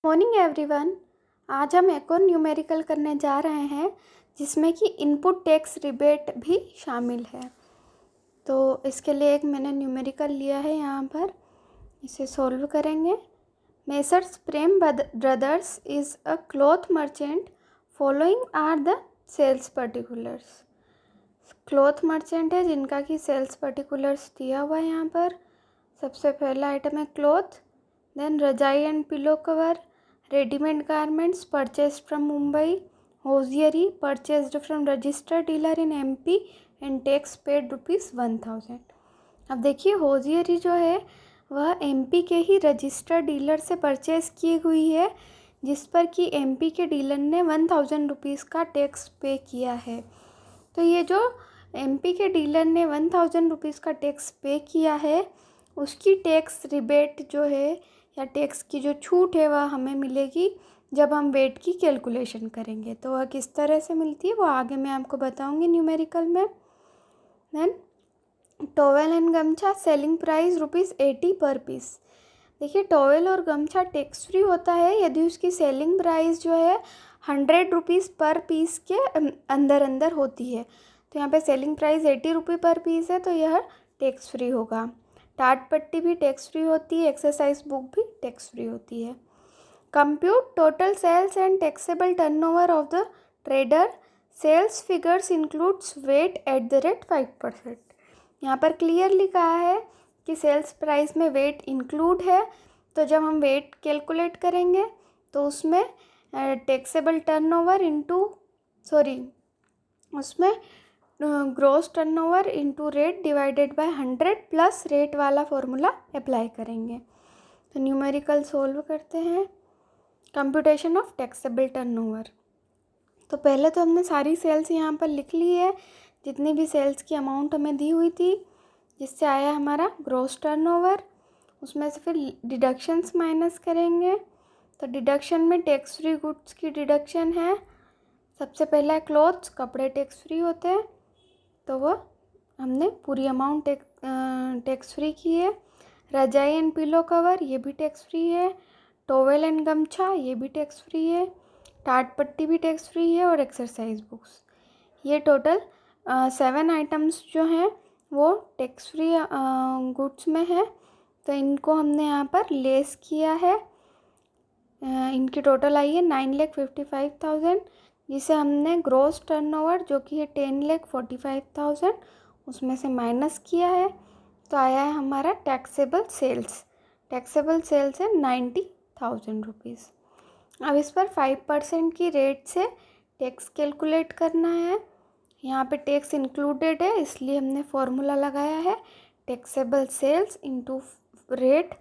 Morning everyone. आज हम एक और न्यूमेरिकल करने जा रहे हैं जिसमें कि इनपुट टैक्स रिबेट भी शामिल है। तो इसके लिए एक मैंने न्यूमेरिकल लिया है, यहाँ पर इसे सॉल्व करेंगे। Messrs Prem brothers is a cloth merchant, following are the sales particulars. Cloth merchant है जिनका कि सेल्स पर्टिकुलर्स दिया हुआ है यहाँ पर। सबसे पहला आइटम है क्लॉथ, देन रजाई and pillow cover, readymade garments purchased from Mumbai, hosiery purchased from registered dealer in MP and tax paid ₹1000। अब देखिए, होजियरी जो है वह एमपी के ही रजिस्टर्ड डीलर से परचेज़ की हुई है, जिस पर कि एमपी के डीलर ने ₹1000 का टैक्स पे किया है। तो ये जो एमपी के डीलर ने ₹1000 का टैक्स पे किया है, उसकी टैक्स रिबेट जो है या टैक्स की जो छूट है वह हमें मिलेगी जब हम वेट की कैलकुलेशन करेंगे। तो वह किस तरह से मिलती है वो आगे मैं आपको बताऊंगी न्यूमेरिकल में। देन टॉवेल एंड गमछा सेलिंग प्राइस ₹80 पर पीस। देखिए, टॉवेल और गमछा टैक्स फ्री होता है यदि उसकी सेलिंग प्राइस जो है ₹100 पर पीस के अंदर होती है। तो यहाँ पे सेलिंग प्राइस ₹80 पर पीस है, तो यह टैक्स फ्री होगा। टाट पट्टी भी टैक्स फ्री होती है, एक्सरसाइज बुक भी टैक्स फ्री होती है। Compute total sales and taxable turnover of the trader. Sales figures includes VAT at the rate 5%। यहाँ पर क्लियरली कहा है कि सेल्स प्राइस में वेट इंक्लूड है, तो जब हम वेट कैलकुलेट करेंगे तो उसमें टैक्सेबल टर्नओवर उसमें gross turnover into rate divided by 100 plus rate वाला फॉर्मूला अप्लाई करेंगे। तो न्यूमेरिकल सोल्व करते हैं। Computation of taxable turnover. तो पहले तो हमने सारी सेल्स यहाँ पर लिख ली है, जितनी भी सेल्स की अमाउंट हमें दी हुई थी, जिससे आया हमारा ग्रॉस टर्नओवर। उसमें से फिर डिडक्शंस माइनस करेंगे। तो डिडक्शन में टैक्स फ्री गुड्स की डिडक्शन है। सबसे पहला है क्लॉथ्स, कपड़े टैक्स फ्री होते हैं, तो वो हमने पूरी अमाउंट टैक्स फ्री की है। रजाई एंड पिलो कवर ये भी टैक्स फ्री है। टॉवेल एंड गमछा ये भी टैक्स फ्री है। टाट पट्टी भी टैक्स फ्री है और एक्सरसाइज बुक्स। ये टोटल 7 आइटम्स जो हैं वो टैक्स फ्री गुड्स में है, तो इनको हमने यहाँ पर लेस किया है। इनकी टोटल आई है 9,55,000, जिसे हमने ग्रॉस टर्नओवर जो कि है 10,45,000 उसमें से माइनस किया है, तो आया है हमारा टैक्सेबल सेल्स। टैक्सेबल सेल्स है ₹90,000। अब इस पर 5% की रेट से टैक्स कैलकुलेट करना है। यहाँ पे टैक्स इंक्लूडेड है, इसलिए हमने फॉर्मूला लगाया है टैक्सेबल सेल्स इंटू रेट,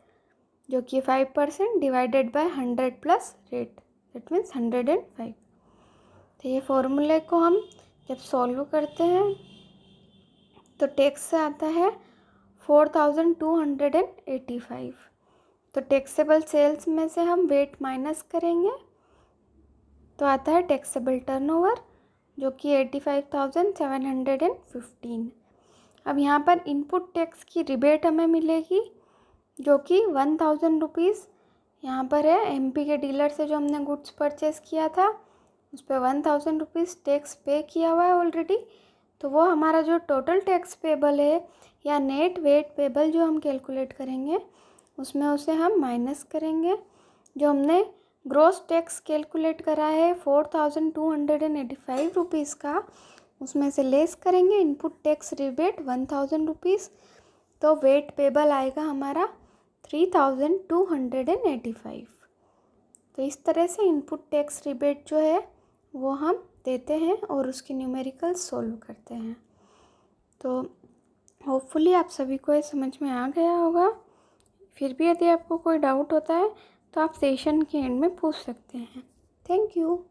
जो कि 5% divided by 100 plus rate, that means 105। तो ये फॉर्मूले को हम जब सॉल्व करते हैं तो टैक्स से आता है 4,285। तो टैक्सेबल सेल्स में से हम वेट माइनस करेंगे तो आता है टैक्सेबल टर्नओवर, जो कि 85,715। अब यहाँ पर इनपुट टैक्स की रिबेट हमें मिलेगी, जो कि ₹1,000 यहाँ पर है। एमपी के डीलर से जो हमने गुड्स परचेस किया था उस पर ₹1,000 टैक्स पे किया हुआ है ऑलरेडी, तो वो हमारा जो टोटल टैक्स पेबल है या नेट वेट पेबल जो हम कैलकुलेट करेंगे उसमें उसे हम माइनस करेंगे। जो हमने ग्रॉस टैक्स कैलकुलेट करा है ₹4,285 का, उसमें से लेस करेंगे इनपुट टैक्स रिबेट ₹1,000, तो वेट पेबल आएगा हमारा 3,285। तो इस तरह से इनपुट टैक्स रिबेट जो है वो हम देते हैं और उसके न्यूमेरिकल सोल्व करते हैं। तो होपफुली आप सभी को ये समझ में आ गया होगा। फिर भी यदि आपको कोई डाउट होता है तो आप सेशन के एंड में पूछ सकते हैं। Thank you.